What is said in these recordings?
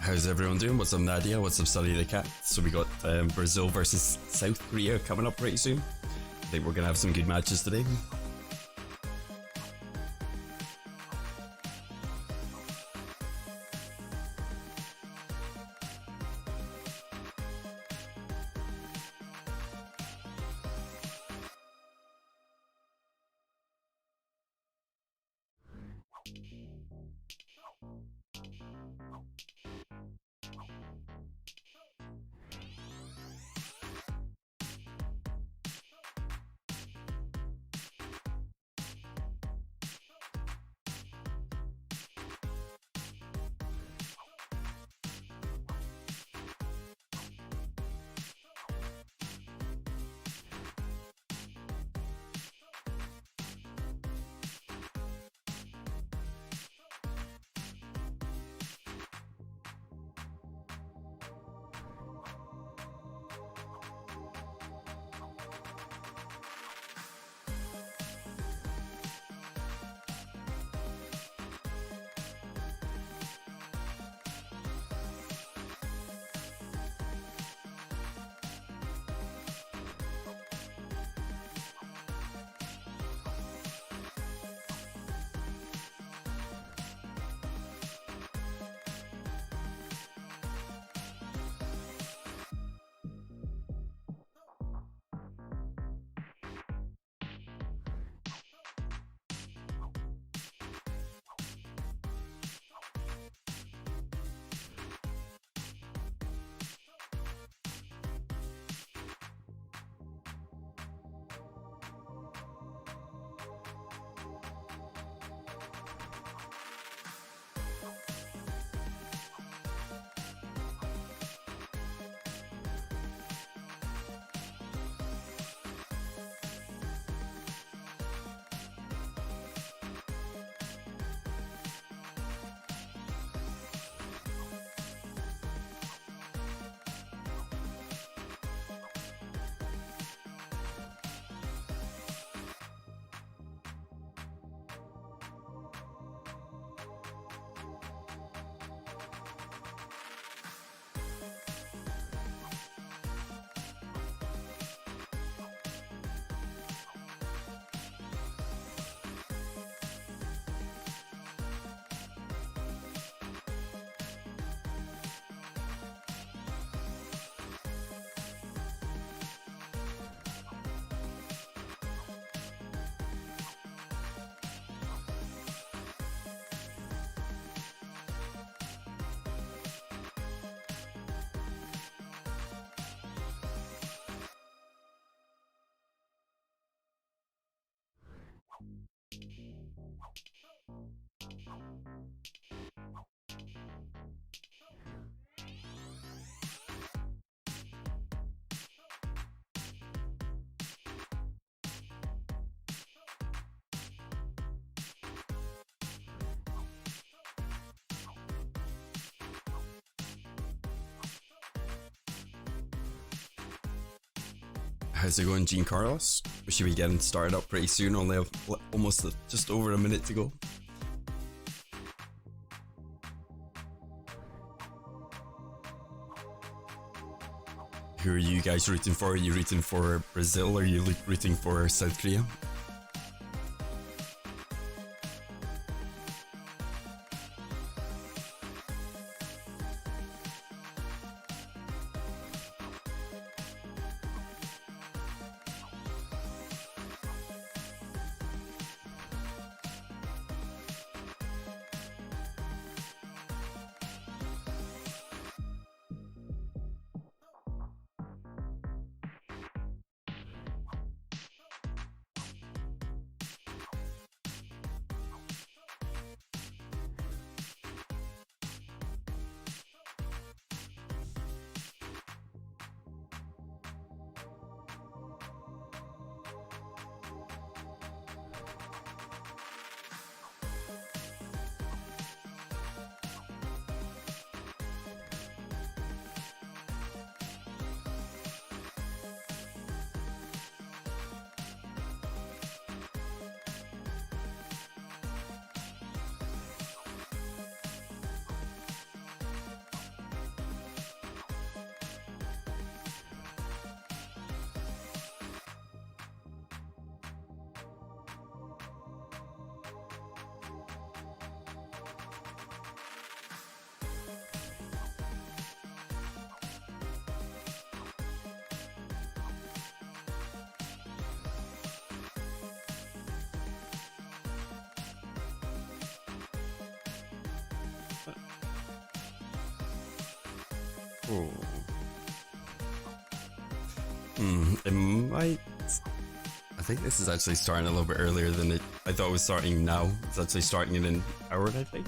How's everyone doing? What's up, Nadia? What's up, Sunny the Cat? So we got Brazil versus South Korea coming up pretty soon. I think we're gonna have some good matches today. How's it going, Gene Carlos? We should be getting started up pretty soon. Only have almost just over a minute to go. Who are you guys rooting for? Are you rooting for Brazil or are you rooting for South Korea? Oh. It might. I think this is actually starting a little bit earlier than I thought it was starting now. It's actually starting in an hour, I think.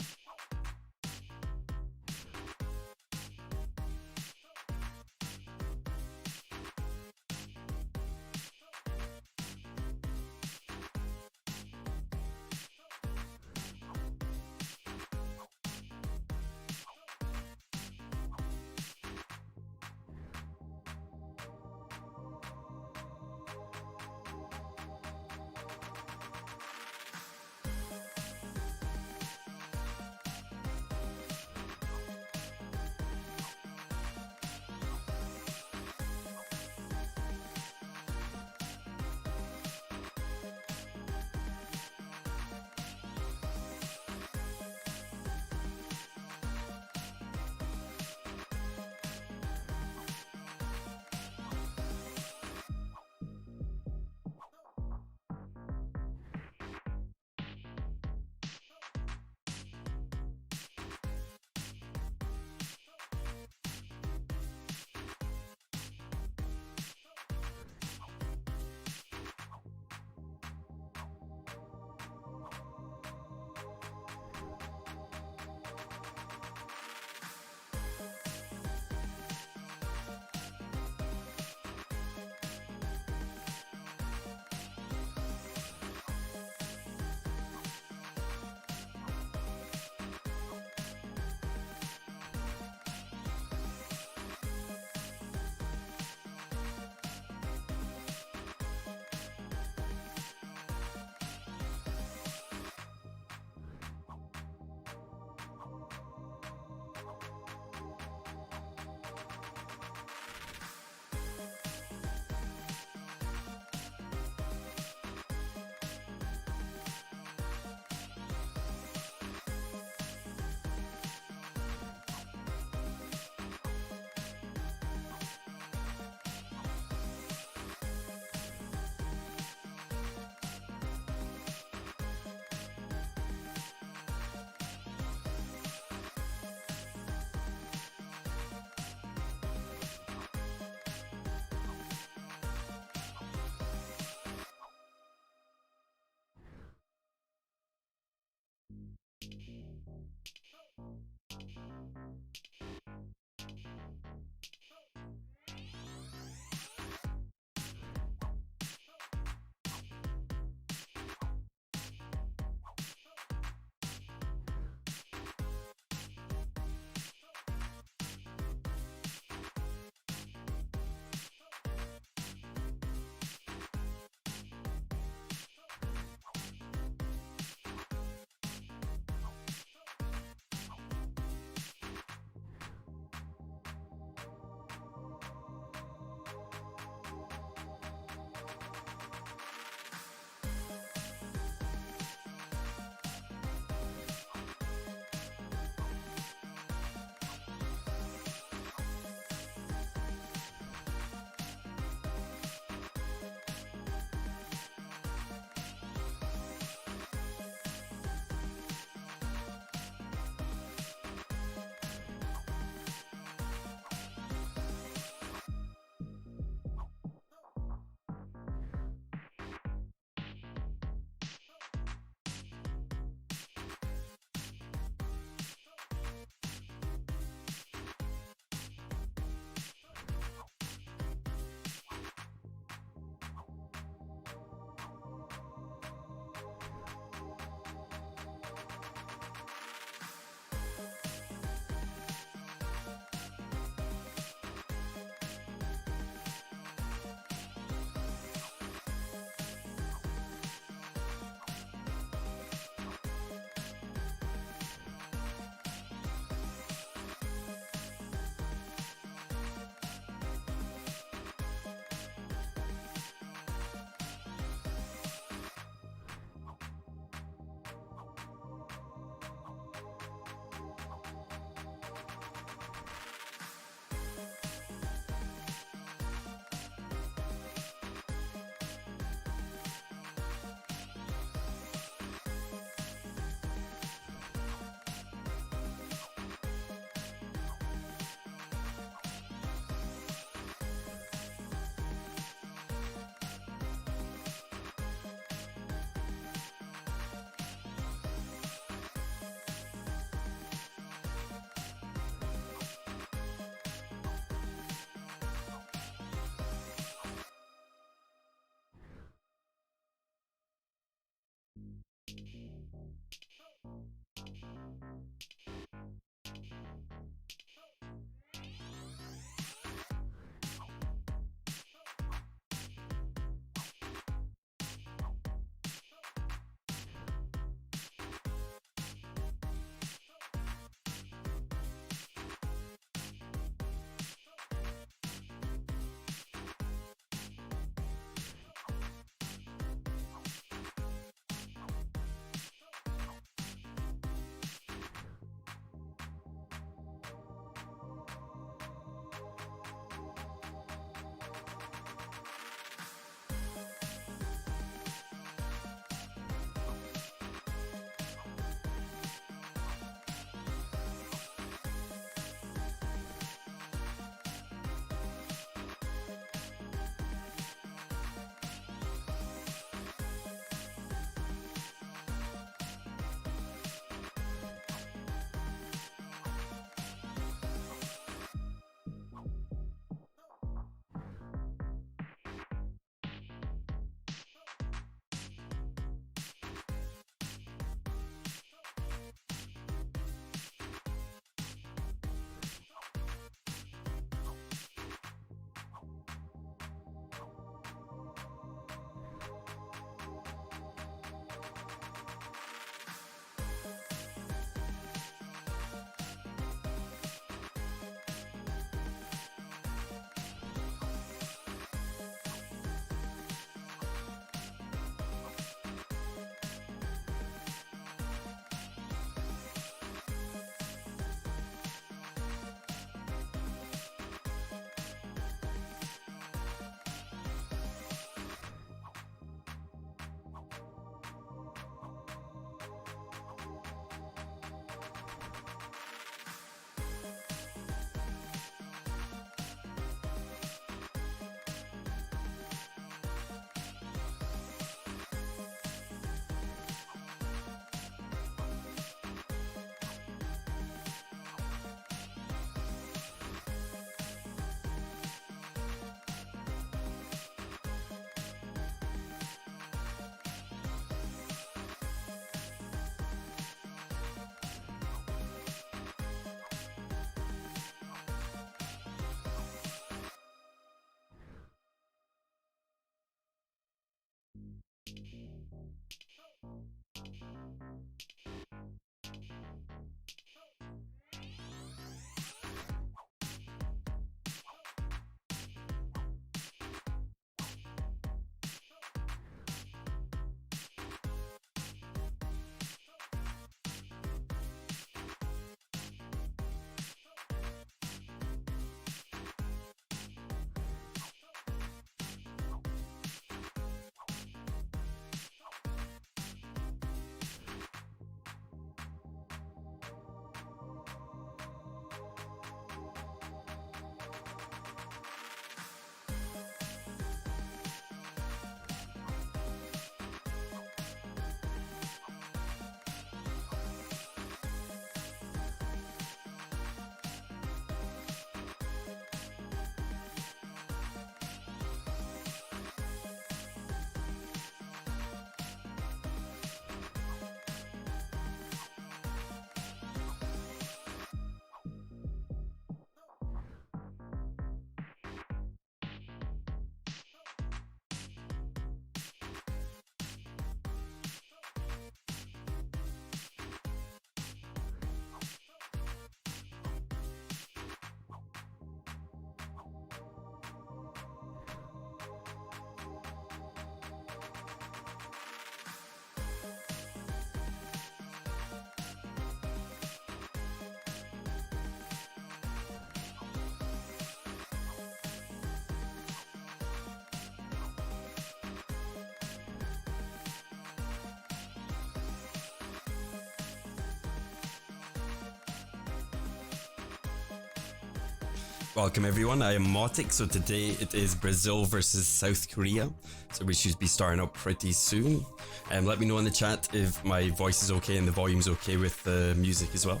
Welcome everyone, I am Motic. So today it is Brazil versus South Korea. So we should be starting up pretty soon. Let me know in the chat if my voice is okay and the volume's okay with the music as well.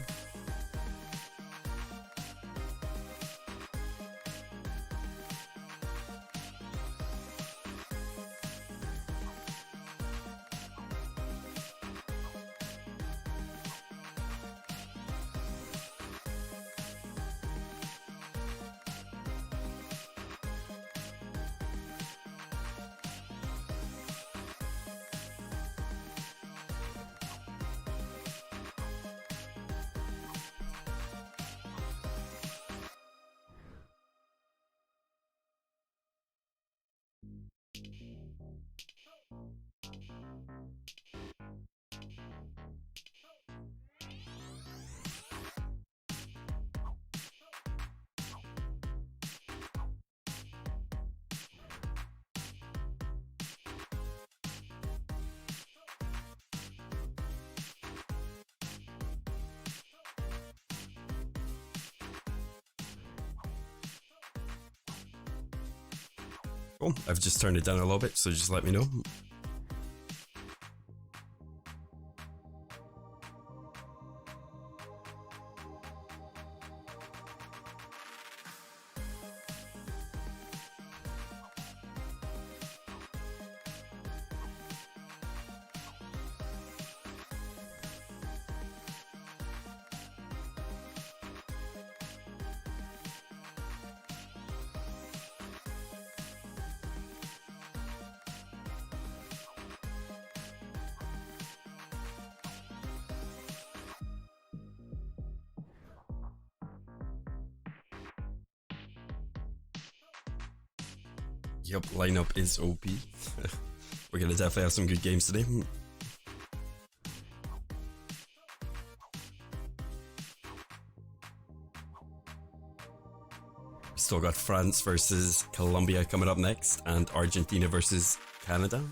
Cool, I've just turned it down a little bit, so just let me know. Yep, lineup is OP. We're gonna definitely have some good games today. Still got France versus Colombia coming up next, and Argentina versus Canada.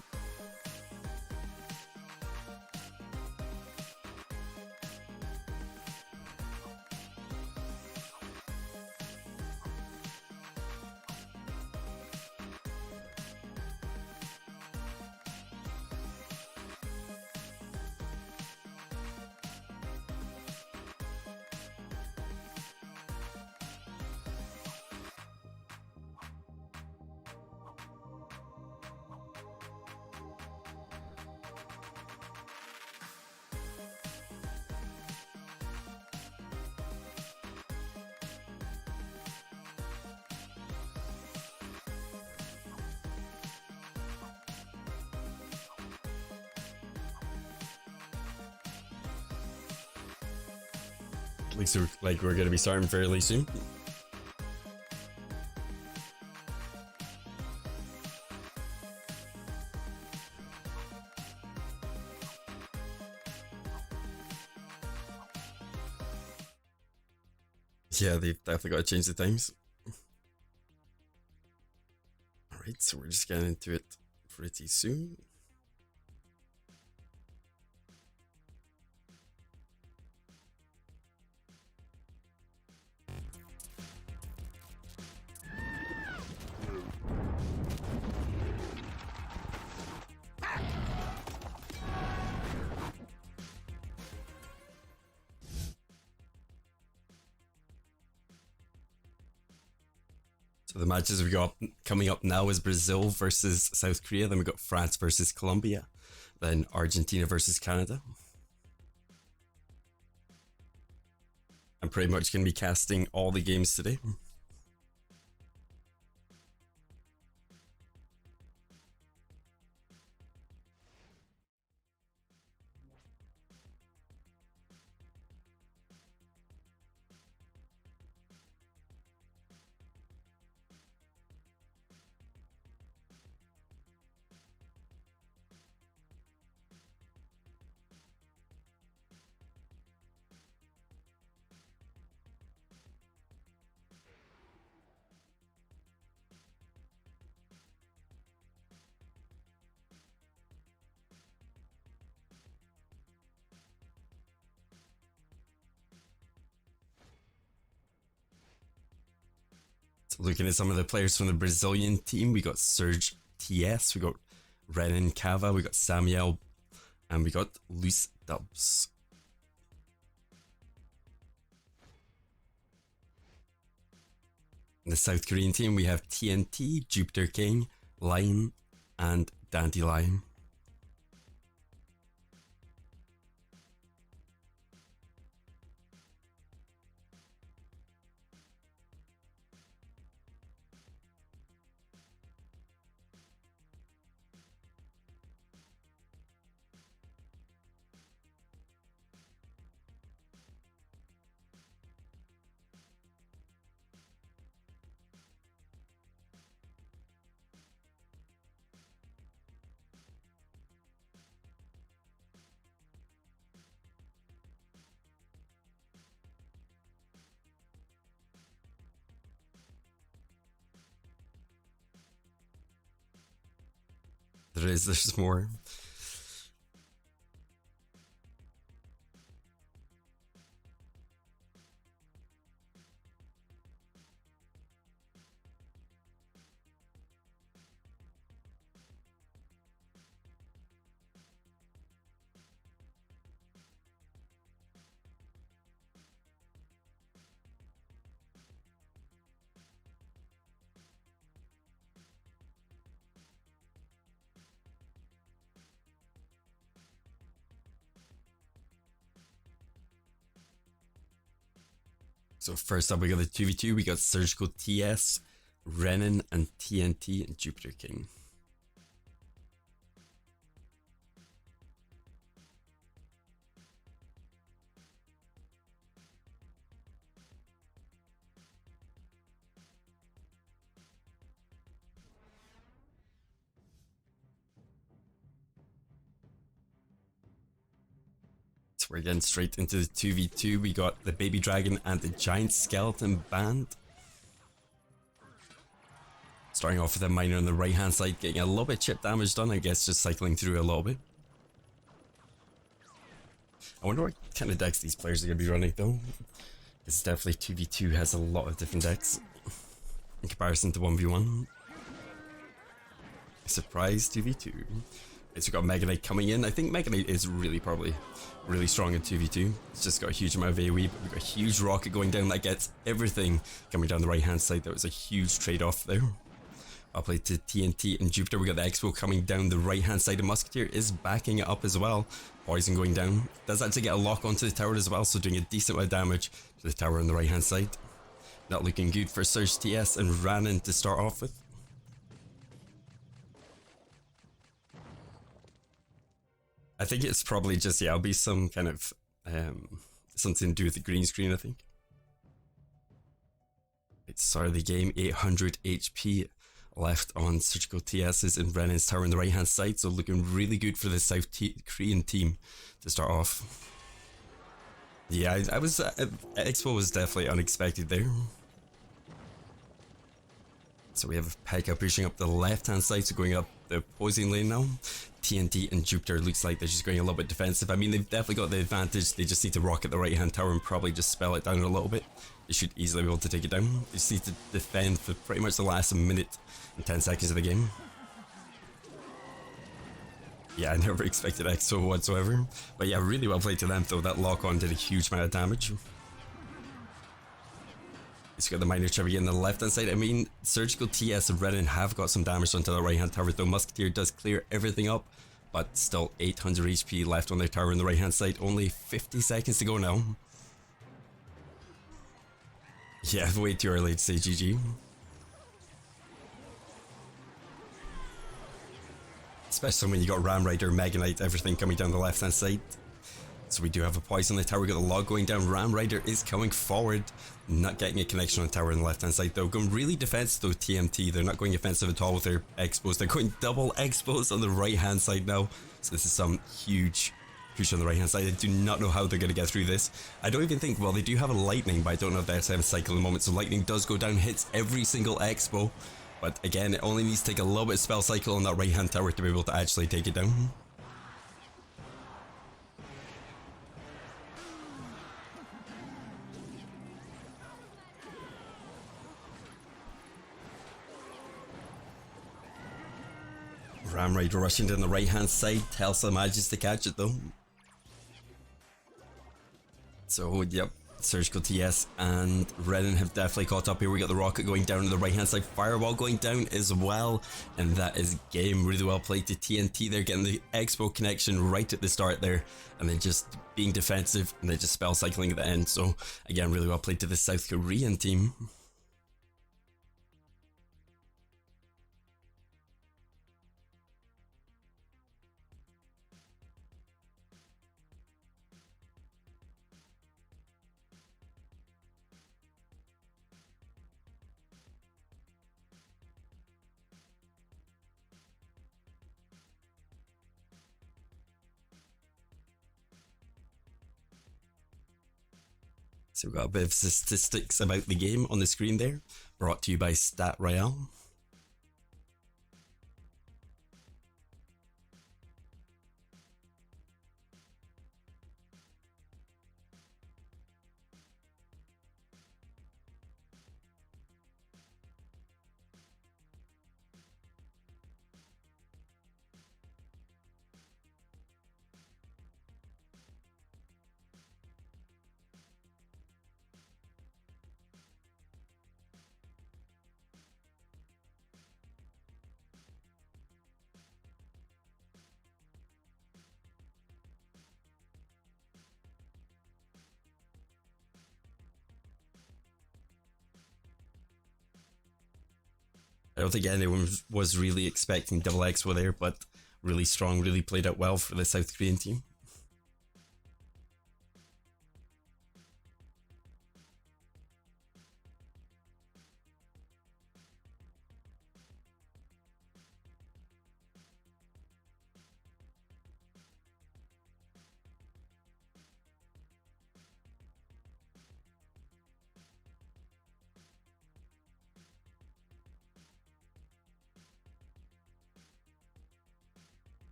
Looks like we're going to be starting fairly soon. Yeah, they've definitely got to change the times. Alright, so we're just getting into it pretty soon. So the matches we got coming up now is Brazil versus South Korea, then we got France versus Colombia, then Argentina versus Canada. I'm pretty much going to be casting all the games today. So looking at some of the players from the Brazilian team, we got Serge TS, we got Renan Cava, we got Samuel, and we got Luis Dubs. In the South Korean team, we have TNT, Jupiter King, Lion, and Dandelion. There's more. So first up, we got the 2v2. We got Surgical TS, Renan, and TNT, and Jupiter King. So we're getting straight into the 2v2. We got the Baby Dragon and the Giant Skeleton Band. Starting off with a miner on the right hand side, getting a little bit chip damage done, I guess, just cycling through a little bit. I wonder what kind of decks these players are going to be running though. It's definitely 2v2 has a lot of different decks in comparison to 1v1. Surprise 2v2. So we've got Mega Knight coming in. I think Mega Knight is probably really strong in 2v2. It's just got a huge amount of AoE, but we've got a huge rocket going down that gets everything coming down the right hand side. That was a huge trade-off there. I'll play to TNT and Jupiter. We got the Expo coming down the right hand side. The Musketeer is backing it up as well. Poison going down. Does actually get a lock onto the tower as well, so doing a decent amount of damage to the tower on the right hand side. Not looking good for Surge TS and Renan to start off with. I think it's probably just, yeah, it'll be some kind of something to do with the green screen, I think. It's start of the game, 800 HP left on Surgical TS's and Renan's tower on the right hand side, so looking really good for the South Korean team to start off. Yeah, Expo was definitely unexpected there. So we have Pekka pushing up the left hand side, so going up the opposing lane now. TNT and Jupiter looks like they're just going a little bit defensive. I mean, they've definitely got the advantage. They just need to rocket the right hand tower and probably just spell it down a little bit. They should easily be able to take it down. They just need to defend for pretty much the last minute and 10 seconds of the game. Yeah, I never expected EXO whatsoever. But yeah, really well played to them though. That lock-on did a huge amount of damage. He's got the minor tribute on the left hand side. I mean, Surgical TS and Renan have got some damage onto the right hand tower though. Musketeer does clear everything up, but still 800 HP left on their tower on the right hand side. Only 50 seconds to go now. Yeah, way too early to say GG. Especially when you got Ram Rider, Mega Knight, everything coming down the left hand side. So we do have a poison on the tower, we got the log going down. Ram Rider is coming forward, not getting a connection on the tower on the left hand side though. Going really defensive though, TMT. They're not going offensive at all with their expos. They're going double expos on the right hand side now. So this is some huge push on the right hand side. I do not know how they're going to get through this. I don't even think, well, they do have a lightning, but I don't know if they have a cycle in the moment. So lightning does go down, hits every single expo. But again, it only needs to take a little bit of spell cycle on that right hand tower to be able to actually take it down. Ram Rider rushing down the right hand side. Telsa manages to catch it though. So yep, Surgical TS and Renan have definitely caught up here. We got the rocket going down on the right hand side, fireball going down as well, and that is game. Really well played to TNT. They're getting the expo connection right at the start there, and then just being defensive and then just spell cycling at the end. So again, really well played to the South Korean team. So we've got a bit of statistics about the game on the screen there, brought to you by Stat Royale. I don't think anyone was really expecting double expo there, but really strong, really played out well for the South Korean team.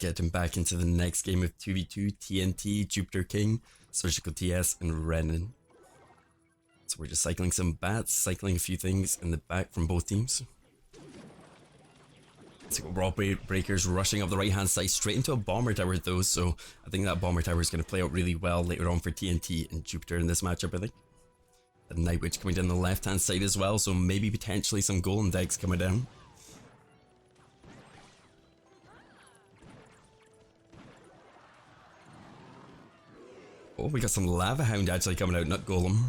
Getting back into the next game of 2v2, TNT, Jupiter King, Surgical TS, and Renan. So we're just cycling some bats, cycling a few things in the back from both teams. So we've got Raw Breakers rushing up the right hand side straight into a bomber tower though, so I think that bomber tower is going to play out really well later on for TNT and Jupiter in this matchup, I think. The Night Witch coming down the left hand side as well, so maybe potentially some golem decks coming down. Oh, we got some Lava Hound actually coming out, not Golem.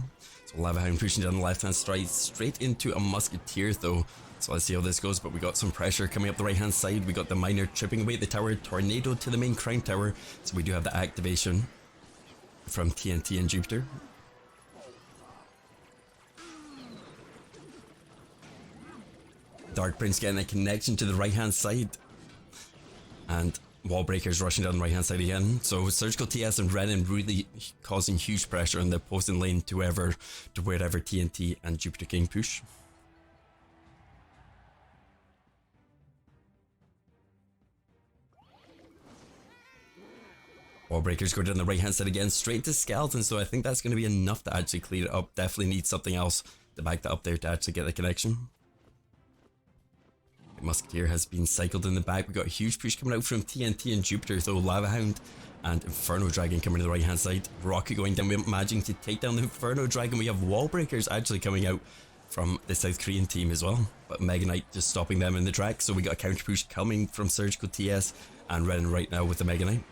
So Lava Hound pushing down the left-hand side, straight into a Musketeer though. So let's see how this goes, but we got some pressure coming up the right-hand side. We got the Miner chipping away at the tower, Tornado to the main Crown Tower. So we do have the activation from TNT and Jupiter. Dark Prince getting a connection to the right-hand side. And Wall Breakers rushing down the right-hand side again. So Surgical TS and Renin really causing huge pressure in the opposing lane to wherever TNT and Jupiter King push. Wall Breakers go down the right hand side again, straight to Skeleton, so I think that's going to be enough to actually clear it up. Definitely need something else to back that up there to actually get the connection. The Musketeer has been cycled in the back. We got a huge push coming out from TNT and Jupiter, though. Lava Hound and Inferno Dragon coming to the right hand side. Rocket going down, we're managing to take down the Inferno Dragon. We have Wall Breakers actually coming out from the South Korean team as well, but Mega Knight just stopping them in the track. So we got a counter push coming from Surgical TS and Ren right now with the Mega Knight.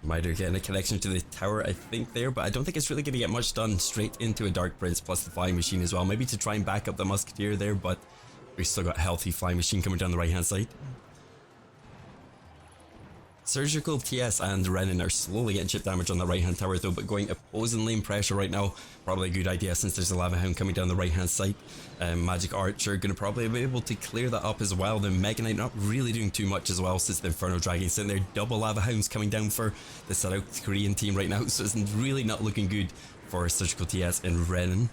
Mitre getting a connection to the tower, I think, there, but I don't think it's really going to get much done. Straight into a Dark Prince plus the Flying Machine as well. Maybe to try and back up the Musketeer there, but we still got a healthy Flying Machine coming down the right hand side. Surgical TS and Renin are slowly getting chip damage on the right hand tower though, but going opposing lane pressure right now, probably a good idea since there's a Lava Hound coming down the right hand side. Magic Archer going to probably be able to clear that up as well. The Mega Knight not really doing too much as well since the Inferno Dragon sitting there. Double Lava Hounds coming down for the South Korean team right now, so it's really not looking good for Surgical TS and Renin.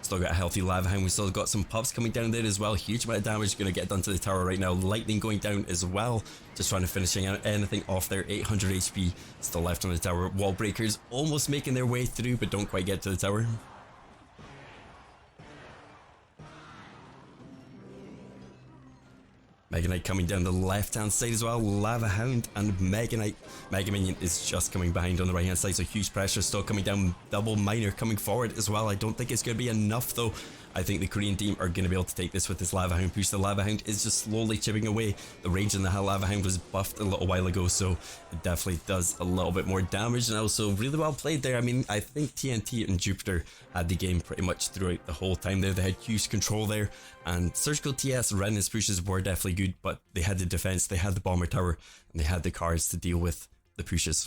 Still got a healthy Lava Hound. We still got some pups coming down there as well. Huge amount of damage going to get done to the tower right now. Lightning going down as well. Just trying to finishing out anything off there. 800 HP still left on the tower. Wall Breakers almost making their way through, but don't quite get to the tower. Mega Knight coming down the left hand side as well. Lava Hound and Mega Knight. Mega Minion is just coming behind on the right hand side, so huge pressure still coming down. Double Miner coming forward as well. I don't think it's going to be enough though. I think the Korean team are going to be able to take this with this Lava Hound push. The Lava Hound is just slowly chipping away. The range in the Lava Hound was buffed a little while ago, so it definitely does a little bit more damage now. So really well played there. I mean, I think TNT and Jupiter had the game pretty much throughout the whole time there. They had huge control there, and Surgical TS Ren's pushes were definitely good, but they had the defense, they had the Bomber Tower, and they had the cards to deal with the pushes.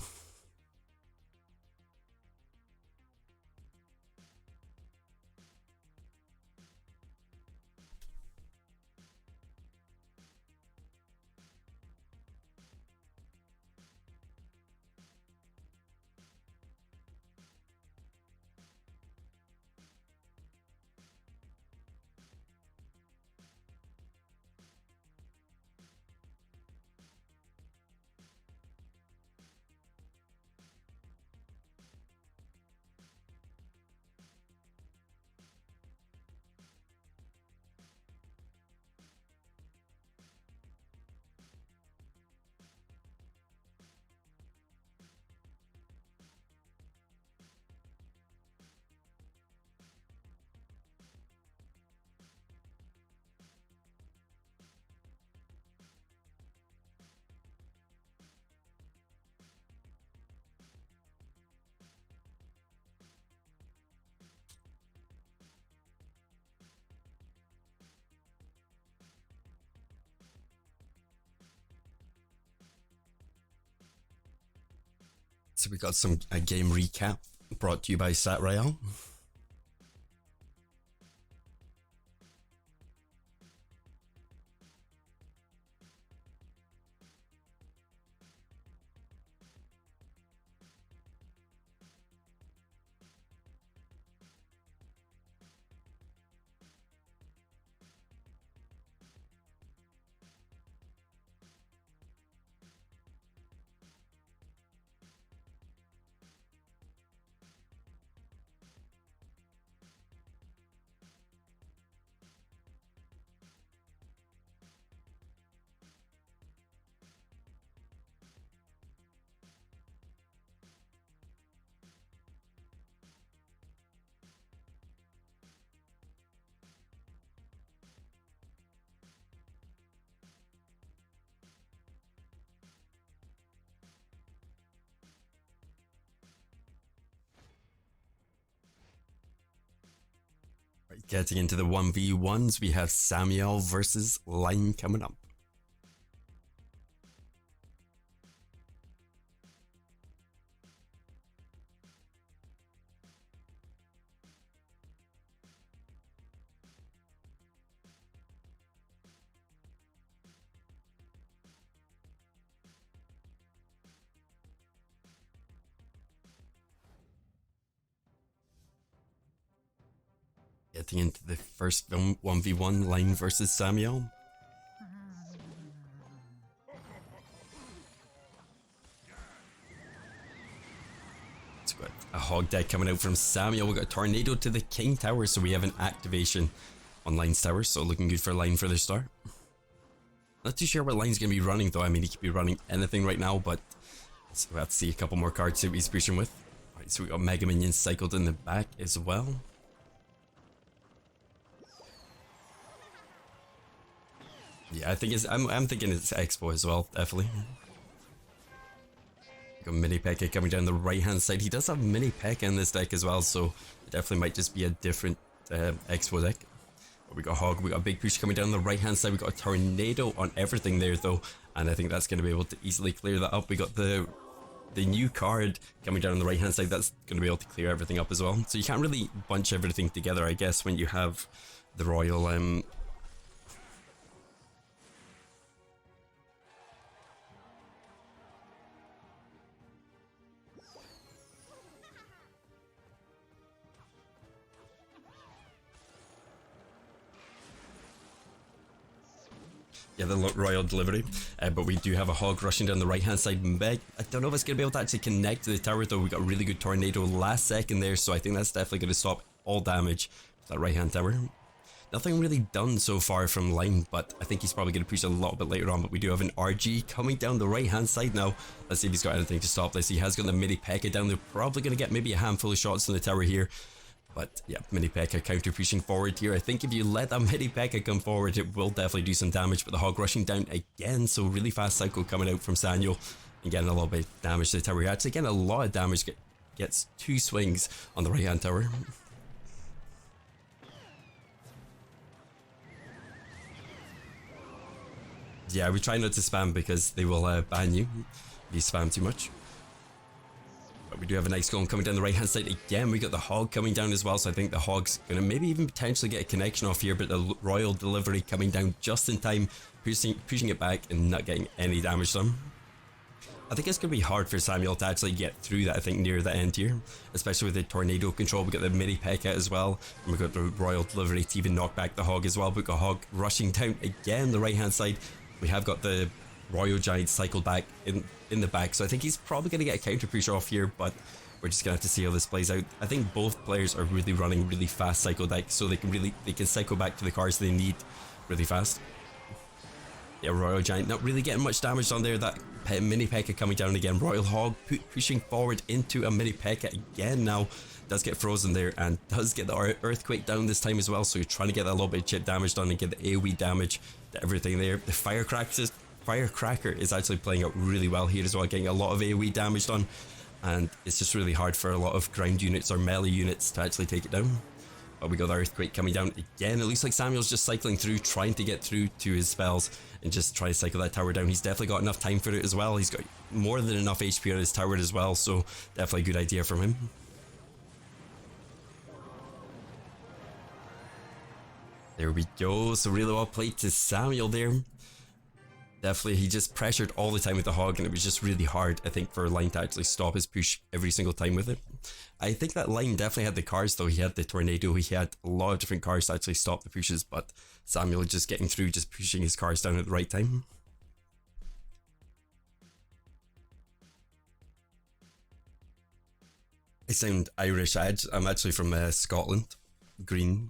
So we got a game recap brought to you by Sat Royale. Getting into the 1v1s, we have Samuel versus Line coming up. Getting into the first 1v1, Line versus Samuel. So we've got a Hog deck coming out from Samuel. We've got a Tornado to the King Tower, so we have an activation on Line's tower, so looking good for Line for the start. Not too sure what Line's going to be running though. I mean, he could be running anything right now, but so we'll have to see a couple more cards that he's pushing with. Alright, so we got Mega Minions cycled in the back as well. Yeah, I think it's. I'm thinking it's Expo as well, definitely. Got Mini P.E.K.K.A coming down the right hand side. He does have Mini P.E.K.K.A in this deck as well, so it definitely might just be a different Expo deck. But we got Hog, we got a big push coming down the right hand side. We got a Tornado on everything there though, and I think that's going to be able to easily clear that up. We got the new card coming down on the right hand side. That's going to be able to clear everything up as well. So you can't really bunch everything together, I guess, when you have the Royal yeah, the Royal Delivery, but we do have a Hog rushing down the right hand side. I don't know if it's going to be able to actually connect to the tower though. We got a really good Tornado last second there, so I think that's definitely going to stop all damage to that right hand tower. Nothing really done so far from Line, but I think he's probably going to push a little bit later on. But we do have an RG coming down the right hand side now. Let's see if he's got anything to stop this. He has got the Mini P.E.K.K.A down. They're probably going to get maybe a handful of shots on the tower here. But yeah, Mini P.E.K.K.A counter pushing forward here. I think if you let that Mini P.E.K.K.A come forward, it will definitely do some damage. But the Hog rushing down again, so really fast cycle coming out from Samuel and getting a little bit of damage to the tower here. Actually getting a lot of damage, gets 2 swings on the right hand tower. Yeah, we try not to spam because they will ban you if you spam too much. But we do have a nice golem coming down the right hand side again. We got the Hog coming down as well, so I think the Hog's going to maybe even potentially get a connection off here, but the Royal Delivery coming down just in time, pushing it back and not getting any damage done. I think it's going to be hard for Samuel to actually get through that, I think, near the end here, especially with the Tornado control. We got the Mini P.E.K.K.A as well, and we got the Royal Delivery to even knock back the Hog as well. We got Hog rushing down again the right hand side. We have got the Royal Giant cycled back in the back, so I think he's probably going to get a counter push off here, but we're just going to have to see how this plays out. I think both players are really running really fast cycle decks, so they can cycle back to the cards they need really fast. Yeah, Royal Giant not really getting much damage on there. That Mini P.E.K.K.A coming down again. Royal Hog pushing forward into a Mini P.E.K.K.A again now. Does get frozen there and does get the Earthquake down this time as well, so you're trying to get that little bit of chip damage done and get the AoE damage to everything there. The Firecracker is actually playing out really well here as well, getting a lot of AoE damage done, and it's just really hard for a lot of ground units or melee units to actually take it down. But we got the Earthquake coming down again. It looks like Samuel's just cycling through, trying to get through to his spells and just try to cycle that tower down. He's definitely got enough time for it as well. He's got more than enough HP on his tower as well, so definitely a good idea from him. There we go. So really well played to Samuel there. Definitely, he just pressured all the time with the Hog, and it was just really hard, I think, for Line to actually stop his push every single time with it. I think that Line definitely had the cards though. He had the Tornado, he had a lot of different cards to actually stop the pushes, but Samuel just getting through, just pushing his cards down at the right time. I sound Irish. I'm actually from Scotland. Green.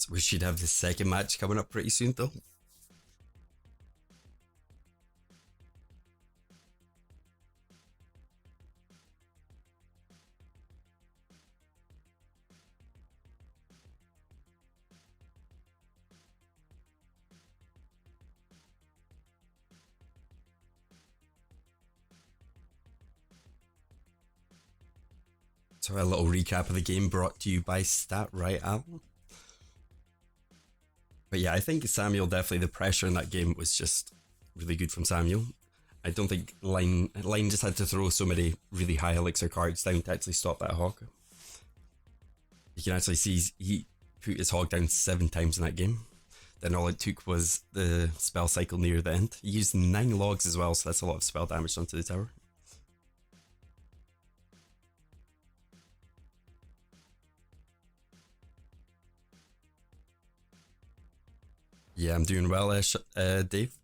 So we should have the second match coming up pretty soon though. So a little recap of the game brought to you by Stat Right Al. But yeah, I think Samuel, definitely the pressure in that game was just really good from Samuel. I don't think Line just had to throw so many really high elixir cards down to actually stop that hog. You can actually see he put his hog down 7 times in that game. Then all it took was the spell cycle near the end. He used 9 logs as well, so that's a lot of spell damage onto the tower. Yeah, I'm doing well, Dave.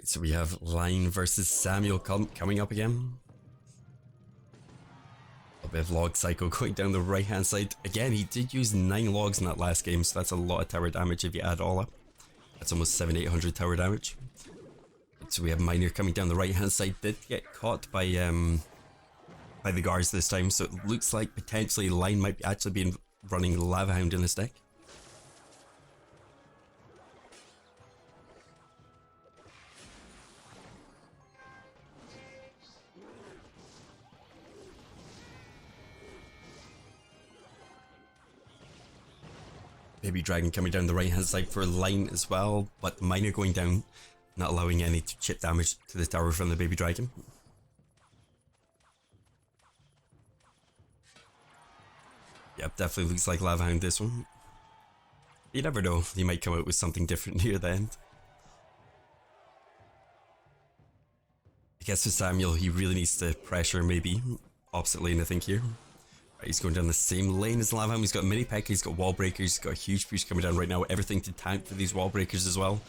So we have Line versus Samuel coming up again. A bit of log cycle going down the right hand side. Again, he did use 9 logs in that last game, so that's a lot of tower damage if you add all up. That's almost 700-800 tower damage. So we have Miner coming down the right hand side. Did get caught by the guards this time, so it looks like potentially Line might actually be running Lava Hound in this deck. Baby Dragon coming down the right hand side for Line as well, but Miner going down, not allowing any chip damage to the tower from the Baby Dragon. Yep, definitely looks like Lava Hound this one. You never know, he might come out with something different near the end. I guess for Samuel, he really needs to pressure maybe opposite lane, I think, here. Right, he's going down the same lane as Lava Hound. He's got a mini P.E.K.K.A, he's got wall breakers, he's got a huge push coming down right now. Everything to tank for these wall breakers as well.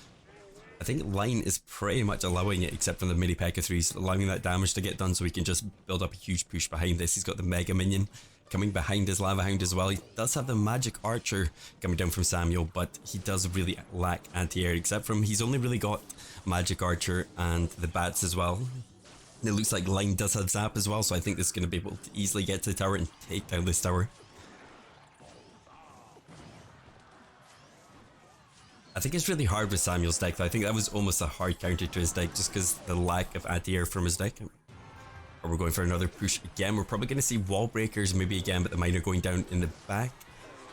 I think Line is pretty much allowing it, except for the mini P.E.K.K.A 3. He's allowing that damage to get done so he can just build up a huge push behind this. He's got the Mega Minion coming behind his Lava Hound as well. He does have the Magic Archer coming down from Samuel, but he does really lack anti-air, except from he's only really got Magic Archer and the bats as well. And it looks like Line does have Zap as well, so I think this is going to be able to easily get to the tower and take down this tower. I think it's really hard with Samuel's deck though. I think that was almost a hard counter to his deck just because the lack of anti-air from his deck. Or we're going for another push again. We're probably going to see wall breakers maybe again, but the Miner going down in the back.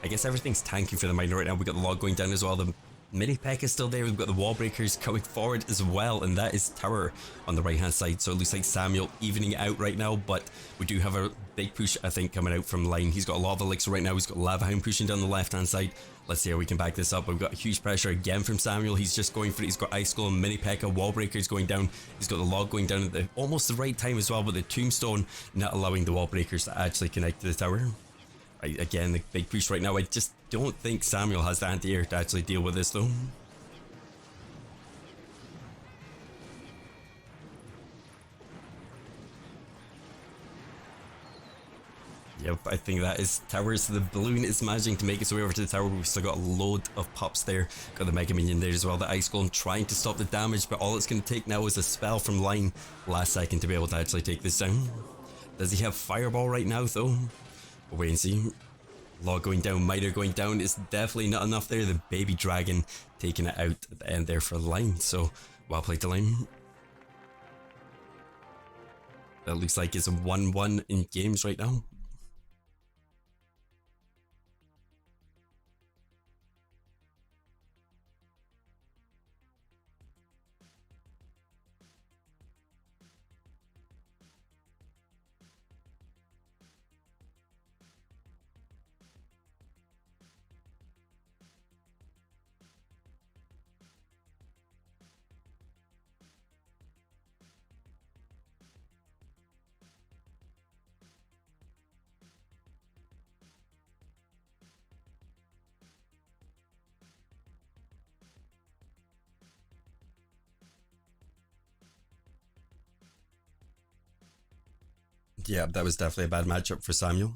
I guess everything's tanking for the Miner right now. We've got the log going down as well. The mini P.E.K.K.A is still there. We've got the wall breakers coming forward as well, and that is tower on the right hand side. So it looks like Samuel evening it out right now, but we do have a big push I think coming out from Line. He's got a lot of elixir right now. He's got Lava Hound pushing down the left hand side. Let's see how we can back this up. We've got huge pressure again from Samuel. He's just going for it. He's got Ice Golem, mini P.E.K.K.A, wall breakers going down. He's got the log going down at almost the right time as well, but the tombstone not allowing the wall breakers to actually connect to the tower. Right, again, the big push right now. I just don't think Samuel has the anti-air to actually deal with this though. Yep, I think that is towers. The balloon is managing to make its way over to the tower. We've still got a load of pups there. Got the Mega Minion there as well. The Ice Golem trying to stop the damage, but all it's going to take now is a spell from Line last second to be able to actually take this down. Does he have Fireball right now though? We'll wait and see. Log going down, Miner going down is definitely not enough there. The Baby Dragon taking it out at the end there for Line. So well played to Line. That looks like it's a 1-1 in games right now. Yeah, that was definitely a bad matchup for Samuel.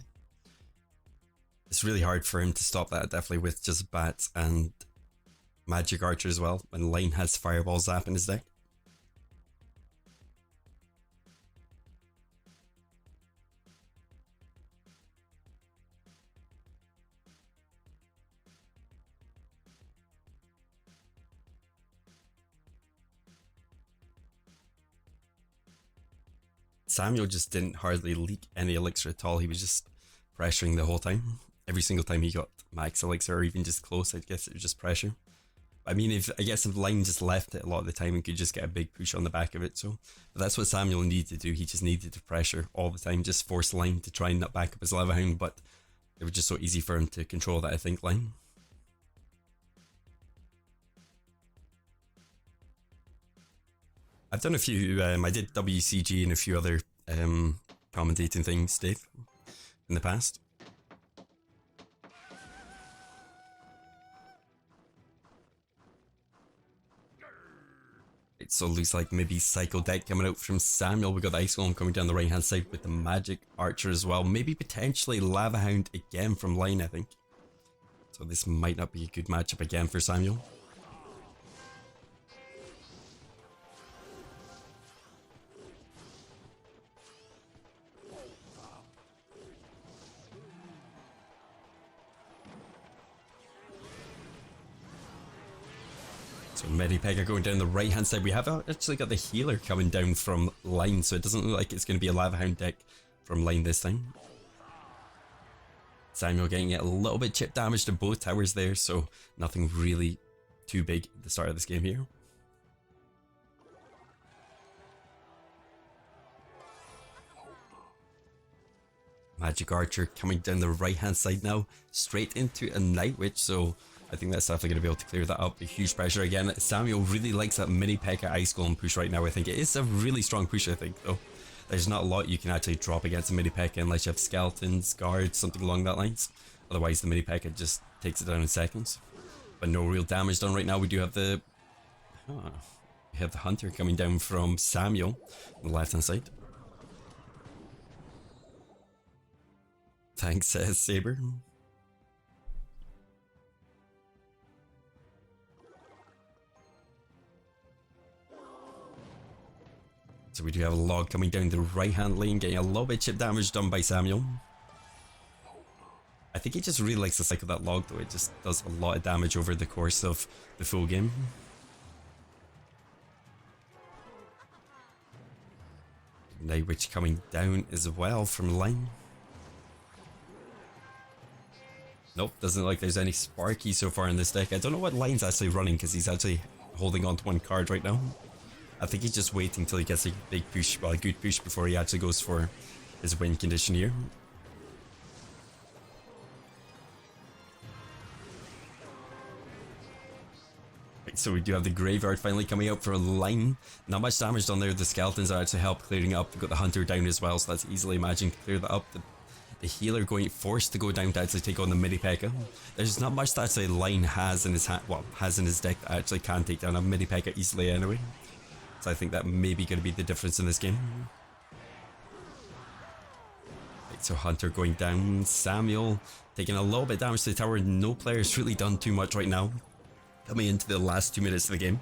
It's really hard for him to stop that, definitely with just bats and magic archer as well, when Line has fireball zap in his deck. Samuel just didn't hardly leak any elixir at all. He was just pressuring the whole time. Every single time he got max elixir or even just close, I guess it was just pressure. I mean, if Line just left it a lot of the time and could just get a big push on the back of it. So but that's what Samuel needed to do. He just needed to pressure all the time, just force Line to try and not back up his Lava Hound, but it was just so easy for him to control that, I think, Line. I've done a few, I did WCG and a few other commentating things, Dave, in the past. Right, so it looks like maybe Psycho deck coming out from Samuel. We got the Ice Golem coming down the right hand side with the Magic Archer as well. Maybe potentially Lava Hound again from Line, I think. So this might not be a good matchup again for Samuel. So Medipega going down the right hand side. We have actually got the healer coming down from Line, so it doesn't look like it's going to be a Lava Hound deck from Line this time. Samuel getting a little bit chip damage to both towers there, so nothing really too big at the start of this game here. Magic Archer coming down the right hand side now, straight into a Night Witch, so I think that's definitely going to be able to clear that up. A huge pressure again. Samuel really likes that mini P.E.K.K.A Ice Golem push right now. I think it is a really strong push, I think, though. There's not a lot you can actually drop against a mini P.E.K.K.A unless you have skeletons, guards, something along that lines. Otherwise, the mini P.E.K.K.A just takes it down in seconds. But no real damage done right now. We do have the... we have the Hunter coming down from Samuel on the left-hand side. Thanks, Saber. So we do have a log coming down the right hand lane, getting a little bit chip damage done by Samuel. I think he just really likes to cycle that log though, it just does a lot of damage over the course of the full game. Night Witch coming down as well from Line. Nope, doesn't look like there's any Sparky so far in this deck. I don't know what Line's actually running because he's actually holding on to one card right now. I think he's just waiting till he gets a big push, well, a good push before he actually goes for his win condition here. Right, so we do have the Graveyard finally coming out for a Line. Not much damage done there. The Skeletons are actually help clearing it up. We've got the Hunter down as well, so that's easily imagined to clear that up. The healer forced to go down to actually take on the mini P.E.K.K.A. There's not much that actually Line has in his has in his deck that actually can take down a mini P.E.K.K.A easily anyway. So I think that may be going to be the difference in this game. Right, so Hunter going down, Samuel taking a little bit damage to the tower. No player's really done too much right now, coming into the last 2 minutes of the game.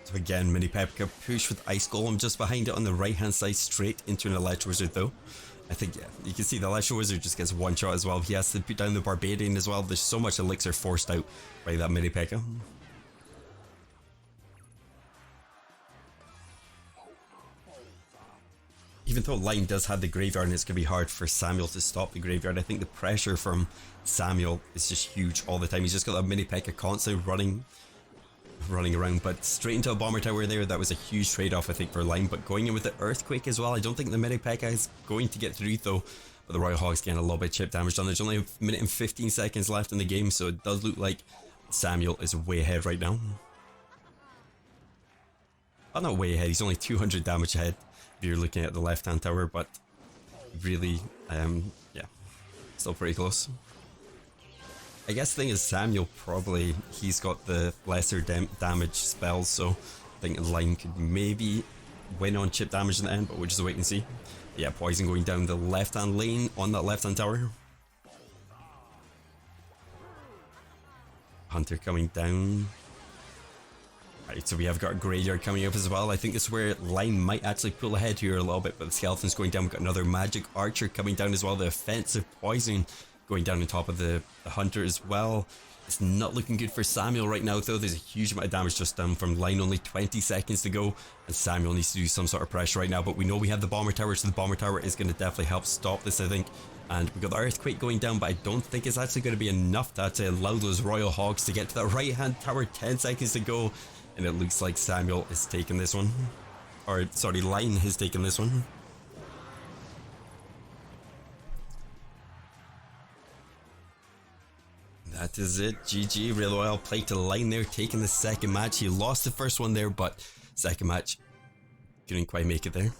So again, mini P.E.K.K.A push with Ice Golem just behind it on the right hand side, straight into an Electro Wizard though. I think, yeah, you can see the Electro Wizard just gets one shot as well. He has to put down the Barbarian as well. There's so much elixir forced out by that mini P.E.K.K.A. Even though Line does have the Graveyard and it's going to be hard for Samuel to stop the Graveyard, I think the pressure from Samuel is just huge all the time. He's just got that mini P.E.K.K.A constantly running around, but straight into a Bomber Tower there. That was a huge trade-off, I think, for Line, but going in with the Earthquake as well. I don't think the mini P.E.K.K.A is going to get through though, but the Royal Hog's getting a little bit chip damage done. There's only a minute and 15 seconds left in the game, so it does look like Samuel is way ahead right now. Oh, not way ahead, he's only 200 damage ahead if you're looking at the left-hand tower, but really, yeah, still pretty close. I guess the thing is, Samuel probably, he's got the lesser damage spells, so I think Line could maybe win on chip damage in the end, but we'll just wait and see. Yeah, poison going down the left-hand lane on that left-hand tower. Hunter coming down. Right, so we have got a graveyard coming up as well. I think this is where Line might actually pull ahead here a little bit, but the skeleton's going down. We've got another magic archer coming down as well. The offensive poison going down on top of the hunter as well. It's not looking good for Samuel right now though. There's a huge amount of damage just done from Line, only 20 seconds to go, and Samuel needs to do some sort of pressure right now, but we know we have the bomber tower, so the bomber tower is going to definitely help stop this, I think. And we got the earthquake going down, but I don't think it's actually going to be enough to allow those royal hogs to get to the right hand tower. 10 seconds to go, and it looks like Samuel is taking this one, or sorry, Line has taken this one. That is it. GG. Real well played to Line there, taking the second match. He lost the first one there, but second match couldn't quite make it there.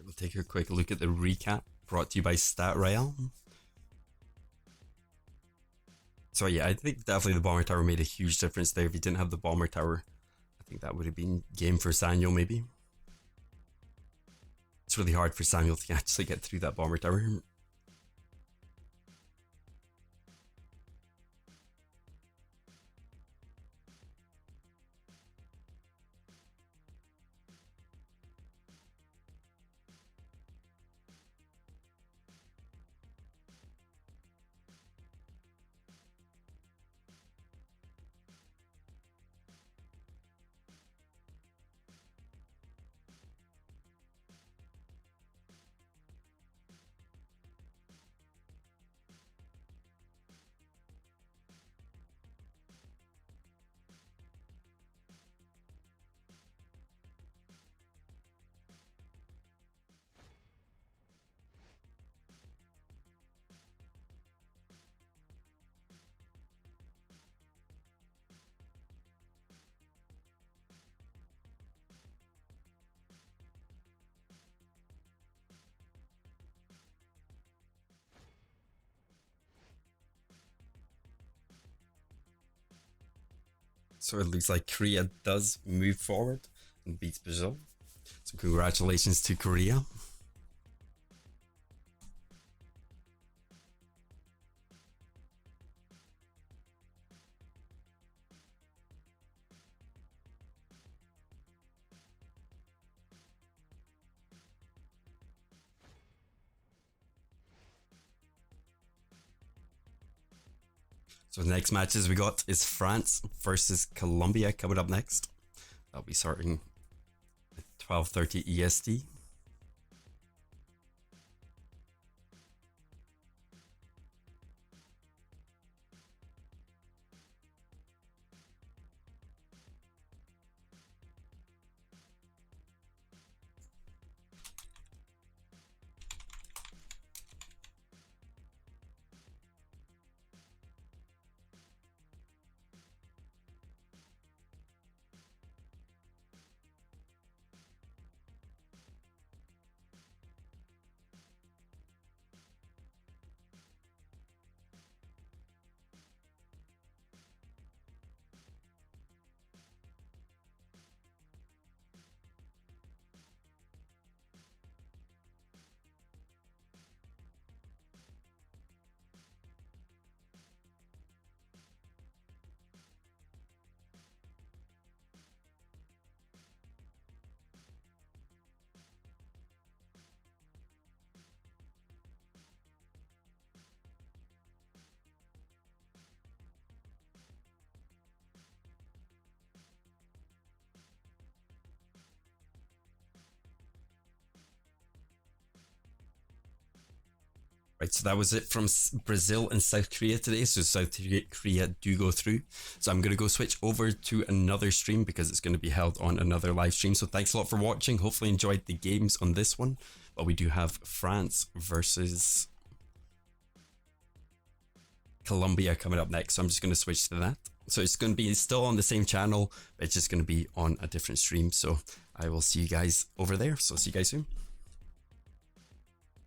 We'll take a quick look at the recap brought to you by StatRail. So yeah, I think definitely the bomber tower made a huge difference there. If you didn't have the bomber tower, I think that would have been game for Samuel maybe. It's really hard for Samuel to actually get through that bomber tower. So it looks like Korea does move forward and beats Brazil. So congratulations to Korea. So the next matches we got is France versus Colombia coming up next. That'll be starting at 12:30 EST. Right, so that was it from Brazil and South Korea today. So South Korea do go through. So I'm going to go switch over to another stream because it's going to be held on another live stream. So thanks a lot for watching. Hopefully enjoyed the games on this one. But we do have France versus Colombia coming up next. So I'm just going to switch to that. So it's going to be still on the same channel, but it's just going to be on a different stream. So I will see you guys over there. So see you guys soon.